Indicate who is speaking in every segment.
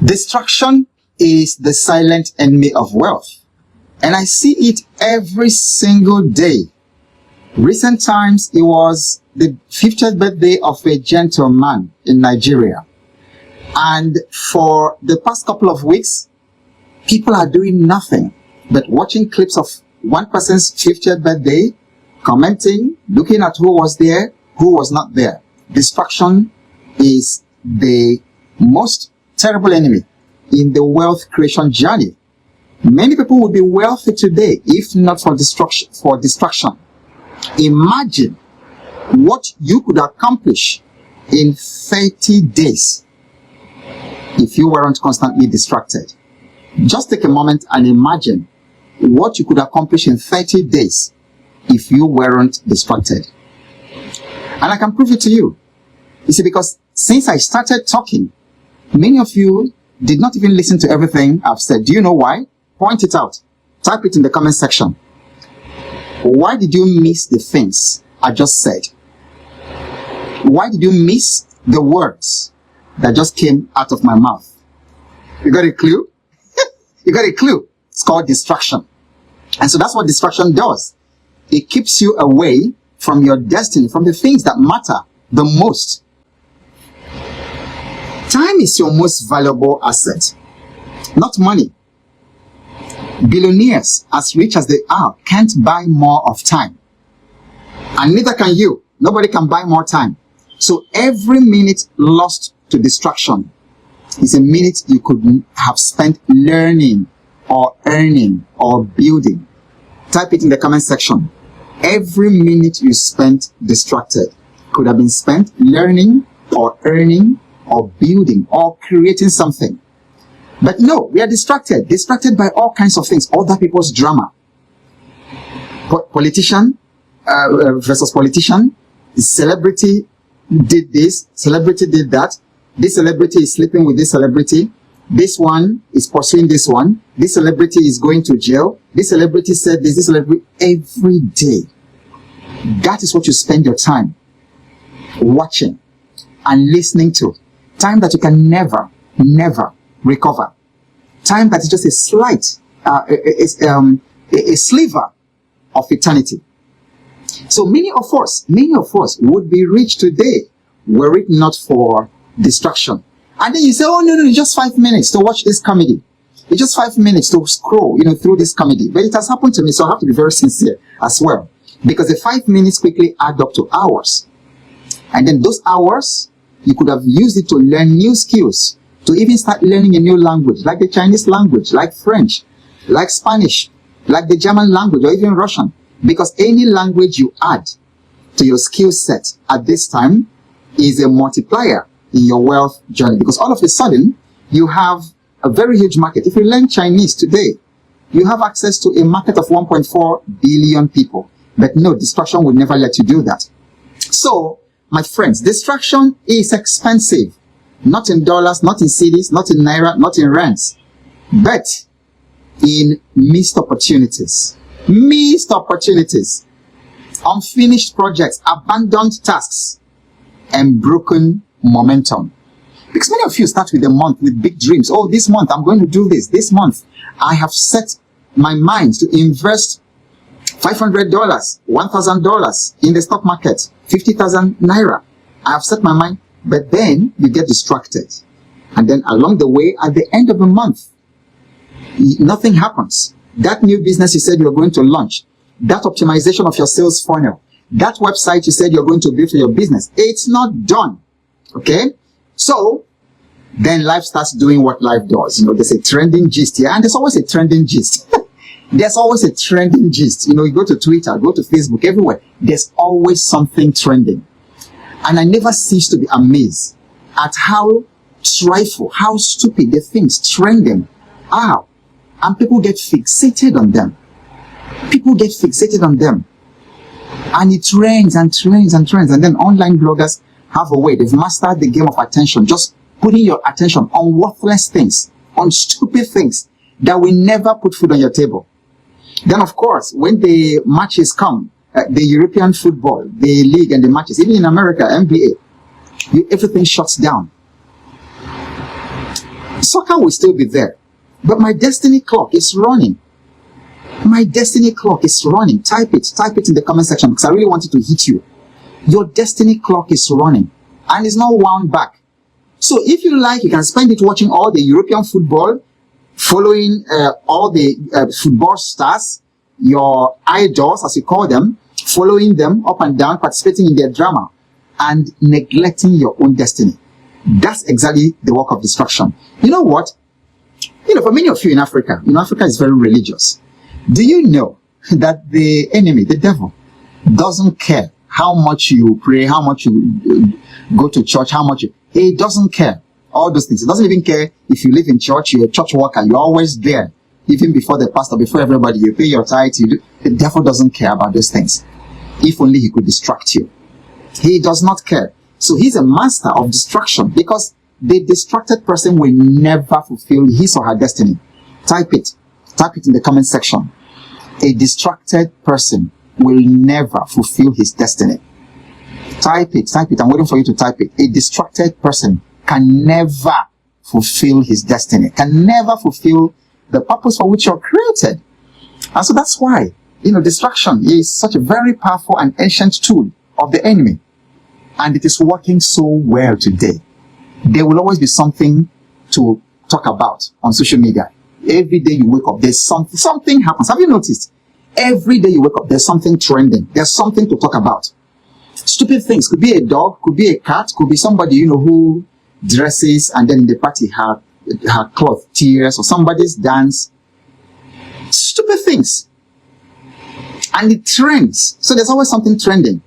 Speaker 1: Distraction is the silent enemy of wealth, and I see it every single day. Recent times, it was the 50th birthday of a gentleman in Nigeria, and for the past couple of weeks, people are doing nothing but watching clips of one person's 50th birthday, commenting, looking at who was there, who was not there. Distraction is the most terrible enemy in the wealth creation journey. Many people would be wealthy today if not for distraction. Imagine what you could accomplish in 30 days if you weren't constantly distracted. Just take a moment and imagine what you could accomplish in 30 days if you weren't distracted. And I can prove it to you. You see, because since I started talking, many of you did not even listen to everything I've said. Do you know why? Point it out. Type it in the comment section. Why did you miss the things I just said? Why did you miss the words that just came out of my mouth? You got a clue? You got a clue? It's called distraction. And so that's what distraction does. It keeps you away from your destiny, from the things that matter the most. Time is your most valuable asset, not money. Billionaires, as rich as they are, can't buy more of time. And neither can you. Nobody can buy more time. So every minute lost to distraction is a minute you could have spent learning or earning or building. Type it in the comment section. Every minute you spent distracted could have been spent learning or earning or building or creating something. But no, we are distracted by all kinds of things, other people's drama. Politician versus politician, celebrity did this, celebrity did that, this celebrity is sleeping with this celebrity, this one is pursuing this one, this celebrity is going to jail, this celebrity said this celebrity, every day. That is what you spend your time watching and listening to. Time that you can never recover. Time that is just a slight, a sliver of eternity. So many of us would be rich today were it not for distraction. And then you say, oh no, it's just 5 minutes to watch this comedy. It's just 5 minutes to scroll, through this comedy. But it has happened to me, so I have to be very sincere as well. Because the 5 minutes quickly add up to hours. And then those hours, you could have used it to learn new skills, to even start learning a new language, like the Chinese language, like French, like Spanish, like the German language, or even Russian. Because any language you add to your skill set at this time is a multiplier in your wealth journey. Because all of a sudden, you have a very huge market. If you learn Chinese today, you have access to a market of 1.4 billion people. But no, distraction would never let you do that. So, my friends, distraction is expensive. Not in dollars, not in cedis, not in naira, not in rands, but in missed opportunities. Missed opportunities. Unfinished projects, abandoned tasks, and broken momentum. Because many of you start with a month with big dreams. Oh, this month I'm going to do this. This month I have set my mind to invest $500, $1,000 in the stock market, 50,000 naira. I have set my mind, but then you get distracted. And then along the way, at the end of the month, nothing happens. That new business you said you were going to launch, that optimization of your sales funnel, that website you said you're going to build for your business, it's not done. Okay? So, then life starts doing what life does. There's a trending gist here, and there's always a trending gist. There's always a trending gist. You go to Twitter, go to Facebook, everywhere. There's always something trending. And I never cease to be amazed at how trifle, how stupid the things trending are. And people get fixated on them. People get fixated on them. And it trends and trends and trends. And then online bloggers have a way. They've mastered the game of attention. Just putting your attention on worthless things, on stupid things that will never put food on your table. Then, of course, when the matches come, the European football, the league and the matches, even in America, NBA, everything shuts down. soccer will still be there. But my destiny clock is running. My destiny clock is running. Type it in the comment section because I really want it to hit you. Your destiny clock is running and it's not wound back. So if you like, you can spend it watching all the European football, following all the football stars, your idols as you call them, following them up and down, participating in their drama, and neglecting your own destiny. That's exactly the work of distraction. You know what? For many of you in Africa, Africa is very religious. Do you know that the enemy, the devil, doesn't care how much you pray, how much you go to church, he doesn't care. All those things. He doesn't even care if you live in church, you're a church worker, you're always there. Even before the pastor, before everybody, you pay your tithe. The devil doesn't care about those things. If only he could distract you. He does not care. So he's a master of distraction because the distracted person will never fulfill his or her destiny. Type it in the comment section. A distracted person will never fulfill his destiny. Type it. I'm waiting for you to type it. A distracted person can never fulfill his destiny, can never fulfill the purpose for which you're created. And so that's why, distraction is such a very powerful and ancient tool of the enemy. And it is working so well today. There will always be something to talk about on social media. Every day you wake up, there's something happens. Have you noticed? Every day you wake up, there's something trending. There's something to talk about. Stupid things. Could be a dog, could be a cat, could be somebody, who dresses and then in the party her cloth tears, or somebody's dance. Stupid things. And it trends. So there's always something trending.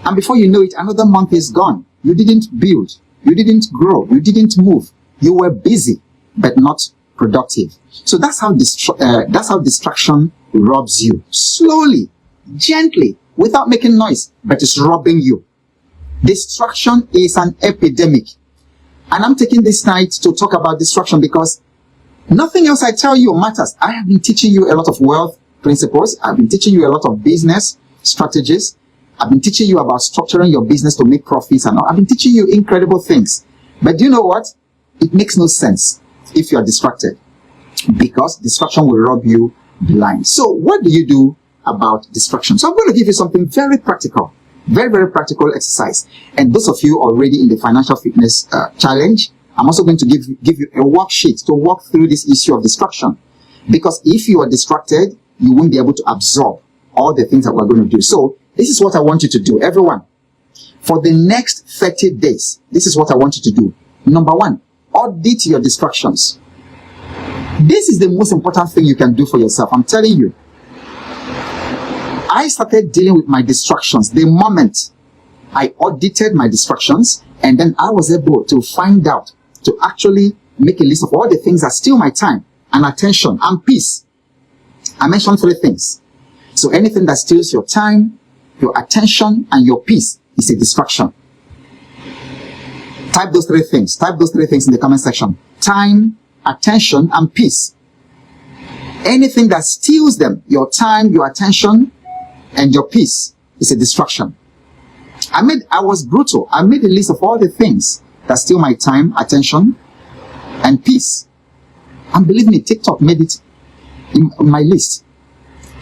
Speaker 1: And before you know it, another month is gone. You didn't build. You didn't grow. You didn't move. You were busy, but not productive. So that's how distraction robs you. Slowly, gently, without making noise, but it's robbing you. Distraction is an epidemic. And I'm taking this night to talk about distraction because nothing else I tell you matters. I have been teaching you a lot of wealth principles. I've been teaching you a lot of business strategies. I've been teaching you about structuring your business to make profits and all. I've been teaching you incredible things. But do you know what? It makes no sense if you are distracted because distraction will rob you blind. So what do you do about distraction? So I'm going to give you something very practical, very, very practical exercise. And those of you already in the financial fitness challenge, I'm also going to give you a worksheet to walk through this issue of distraction. Because if you are distracted, you won't be able to absorb all the things that we're going to do. So this is what I want you to do, everyone. For the next 30 days, this is what I want you to do. Number one, audit your distractions. This is the most important thing you can do for yourself. I'm telling you. I started dealing with my distractions the moment I audited my distractions, and then I was able to find out, to actually make a list of all the things that steal my time and attention and peace. I mentioned 3 things. So anything that steals your time, your attention, and your peace is a distraction. Type those 3 things. Type those 3 things in the comment section. Time, attention, and peace. Anything that steals them, your time, your attention, and your peace, is a distraction. I was brutal. I made a list of all the things that steal my time, attention, and peace. And believe me, TikTok made it in my list.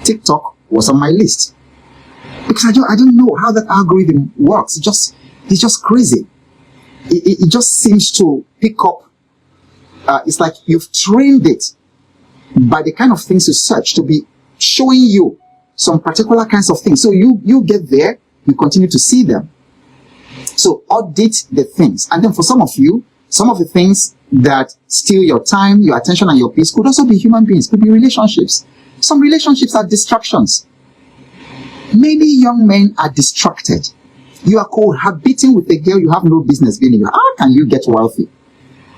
Speaker 1: TikTok was on my list. Because I don't know how that algorithm works. It's just crazy. It just seems to pick up. It's like you've trained it by the kind of things you search to be showing you some particular kinds of things. So you get there, you continue to see them. So audit the things. And then for some of you, some of the things that steal your time, your attention, and your peace could also be human beings, could be relationships. Some relationships are distractions. Many young men are distracted. You are cohabiting with a girl you have no business being with. How can you get wealthy?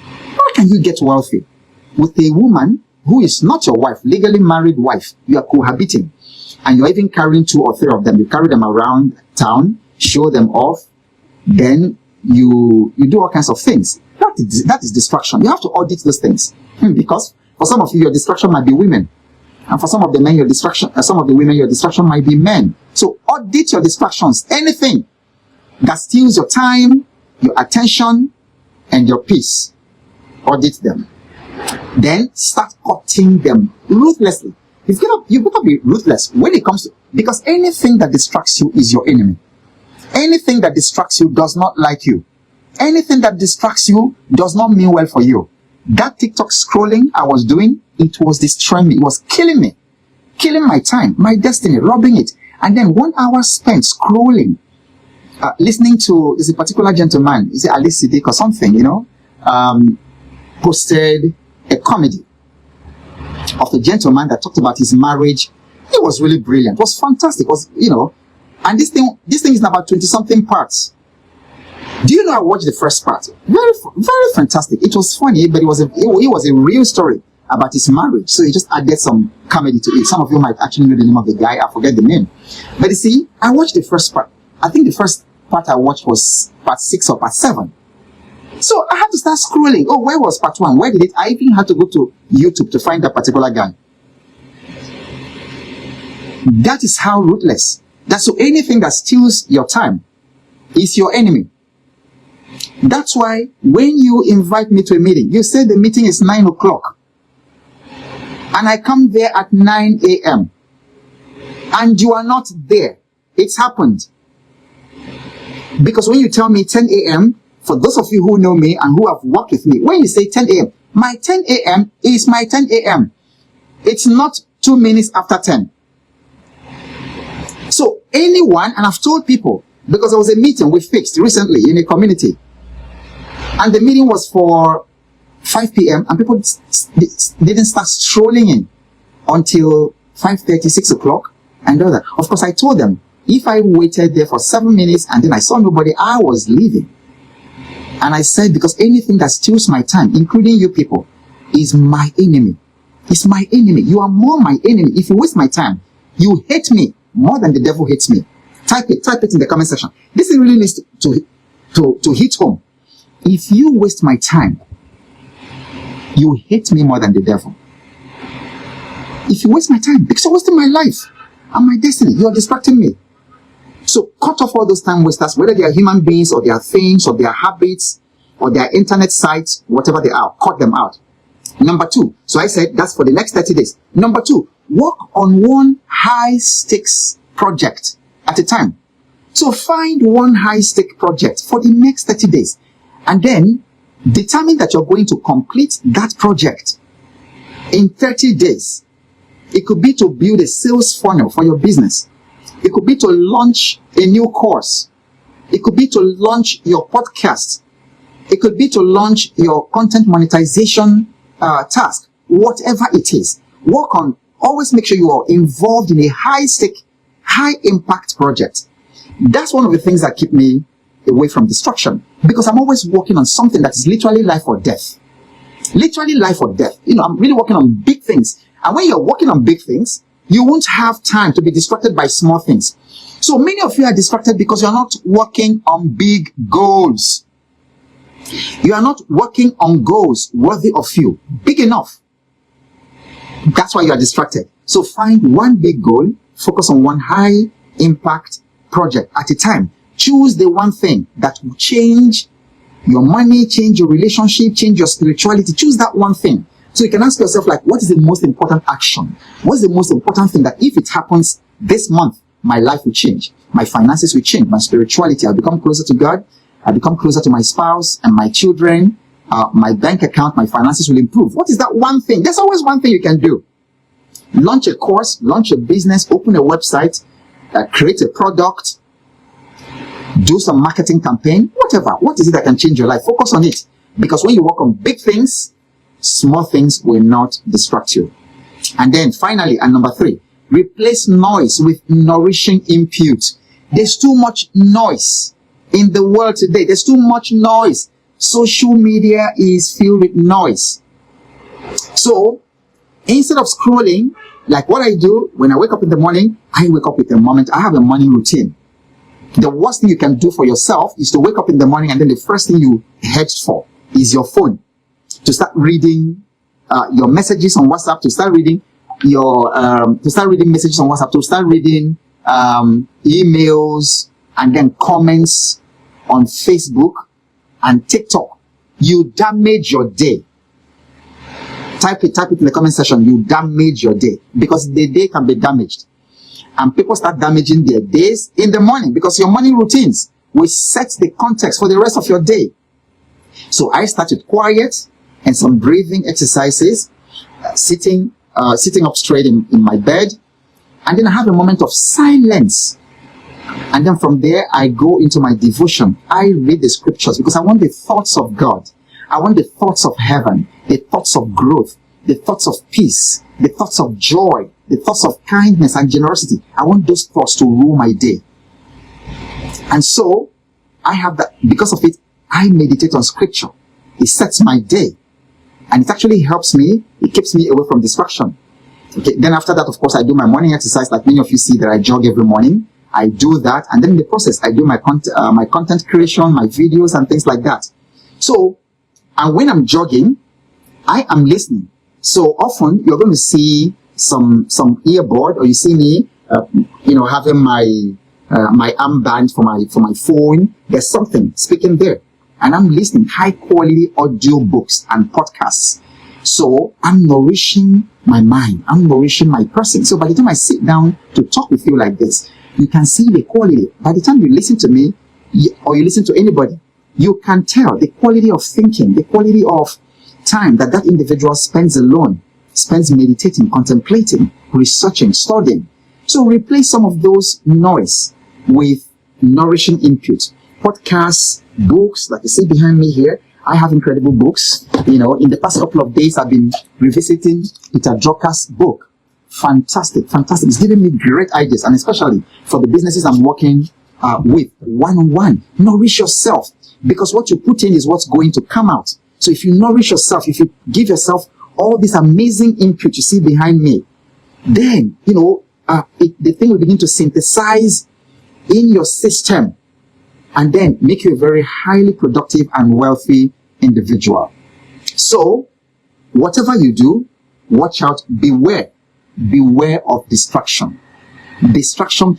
Speaker 1: How can you get wealthy with a woman who is not your wife, legally married wife? You are cohabiting. And you're even carrying 2 or 3 of them. You carry them around town, show them off. Then you do all kinds of things. That is distraction. You have to audit those things. Because for some of you, your distraction might be women. And for some of the men, some of the women, your distraction might be men. So audit your distractions. Anything that steals your time, your attention, and your peace. Audit them. Then start cutting them ruthlessly. You've got to be ruthless when it comes to, because anything that distracts you is your enemy. Anything that distracts you does not like you. Anything that distracts you does not mean well for you. That TikTok scrolling I was doing, it was destroying me. It was killing me. Killing my time, my destiny, robbing it. And then 1 hour spent scrolling, listening to, there's a particular gentleman, is it Ali Siddiq or something, posted a comedy of the gentleman that talked about his marriage. It was really brilliant. It was fantastic. It was, and this thing is about 20-something parts. Do you know I watched the first part? Very, very fantastic. It was funny, but it was a real story about his marriage. So he just added some comedy to it. Some of you might actually know the name of the guy. I forget the name. But you see, I watched the first part. I think the first part I watched was part 6 or part 7. So I had to start scrolling. Oh, where was part 1? Where did it? I even had to go to YouTube to find that particular guy. That is how ruthless. That's so anything that steals your time is your enemy. That's why when you invite me to a meeting, you say the meeting is 9 o'clock. And I come there at 9 a.m. And you are not there. It's happened. Because when you tell me 10 a.m., for those of you who know me and who have worked with me, when you say 10 a.m., my 10 a.m. is my 10 a.m. It's not 2 minutes after 10. So anyone, and I've told people, because there was a meeting we fixed recently in a community, and the meeting was for 5 p.m. and people didn't start strolling in until 5:30, 6 o'clock, and all that. Of course, I told them, if I waited there for 7 minutes and then I saw nobody, I was leaving. And I said, because anything that steals my time, including you people, is my enemy. It's my enemy. You are more my enemy. If you waste my time, you hate me more than the devil hates me. Type it in the comment section. This really needs to hit home. If you waste my time, you hate me more than the devil. If you waste my time, because you're wasting my life and my destiny, you are distracting me. So cut off all those time wasters, whether they are human beings or they are things or their habits or their internet sites, whatever they are, cut them out. Number 2, so I said that's for the next 30 days. Number 2, work on one high stakes project at a time. So find one high stake project for the next 30 days and then determine that you're going to complete that project in 30 days. It could be to build a sales funnel for your business. It could be to launch a new course. It could be to launch your podcast. It could be to launch your content monetization task. Whatever it is, work on. Always make sure you are involved in a high stake, high impact project. That's one of the things that keep me away from distraction, because I'm always working on something that is literally life or death. Literally life or death. I'm really working on big things. And when you're working on big things, you won't have time to be distracted by small things. So many of you are distracted because you're not working on big goals. You are not working on goals worthy of you, big enough. That's why you are distracted. So find one big goal, focus on one high impact project at a time. Choose the one thing that will change your money, change your relationship, change your spirituality. Choose that one thing. So you can ask yourself, like, what is the most important action? What's the most important thing that if it happens this month, my life will change, my finances will change, my spirituality, I'll become closer to God, I'll become closer to my spouse and my children, my bank account, my finances will improve. What is that one thing? There's always one thing you can do. Launch a course, launch a business, open a website, create a product, do some marketing campaign, whatever. What is it that can change your life? Focus on it. Because when you work on big things, small things will not distract you. And then finally, and number 3, replace noise with nourishing input. There's too much noise in the world today. There's too much noise. Social media is filled with noise. So instead of scrolling, like what I do when I wake up in the morning, I wake up with a moment. I have a morning routine. The worst thing you can do for yourself is to wake up in the morning and then the first thing you head for is your phone. To start reading your messages on WhatsApp, to start reading messages on WhatsApp, to start reading emails and then comments on Facebook and TikTok. You damage your day. Type it in the comment section. You damage your day, because the day can be damaged. And people start damaging their days in the morning, because your morning routines will set the context for the rest of your day. So I started quiet and some breathing exercises, sitting up straight in my bed. And then I have a moment of silence. And then from there, I go into my devotion. I read the scriptures, because I want the thoughts of God. I want the thoughts of heaven, the thoughts of growth, the thoughts of peace, the thoughts of joy, the thoughts of kindness and generosity. I want those thoughts to rule my day. And so I have that. Because of it, I meditate on scripture. It sets my day. And it actually helps me. It keeps me away from distraction. Okay. Then after that, of course, I do my morning exercise. Like many of you see that I jog every morning. I do that. And then in the process, I do my content creation, my videos and things like that. So, and when I'm jogging, I am listening. So often you're going to see some earbud, or you see me, having my armband for my phone. There's something speaking there, and I'm listening high quality audio books and podcasts. So I'm nourishing my mind. I'm nourishing my person. So by the time I sit down to talk with you like this, you can see the quality. By the time you listen to me, or you listen to anybody, you can tell the quality of thinking, the quality of time that individual spends alone, spends meditating, contemplating, researching, studying. So replace some of those noise with nourishing input. Podcasts, books, like you see behind me here. I have incredible books. In the past couple of days, I've been revisiting Peter Drucker's book. Fantastic. It's giving me great ideas, and especially for the businesses I'm working with one-on-one. Nourish yourself, because what you put in is what's going to come out. So if you nourish yourself, if you give yourself all this amazing input you see behind me, then, the thing will begin to synthesize in your system, and then make you a very highly productive and wealthy individual. So, whatever you do, watch out, beware of distraction. Distraction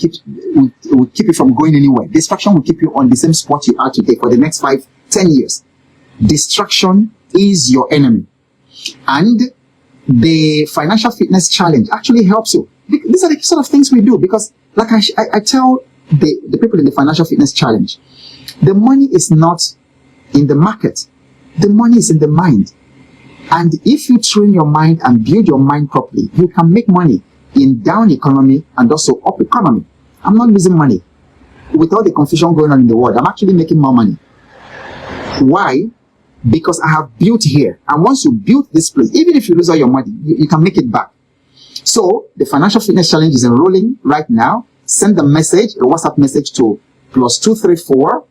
Speaker 1: will keep you from going anywhere. Distraction will keep you on the same spot you are today for the next 5-10 years. Distraction is your enemy. And the financial fitness challenge actually helps you. These are the sort of things we do, because like I tell the people in the financial fitness challenge, the money is not in the market. The money is in the mind. And if you train your mind and build your mind properly, you can make money in down economy and also up economy. I'm not losing money. With all the confusion going on in the world, I'm actually making more money. Why? Because I have built here. And once you build this place, even if you lose all your money, you can make it back. So the financial fitness challenge is enrolling right now. Send a WhatsApp message to +234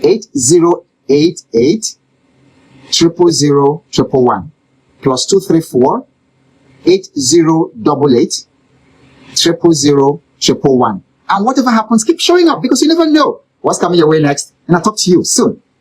Speaker 1: 8088 000 111. +234 8088 000 111. And whatever happens, keep showing up, because you never know what's coming your way next. And I'll talk to you soon.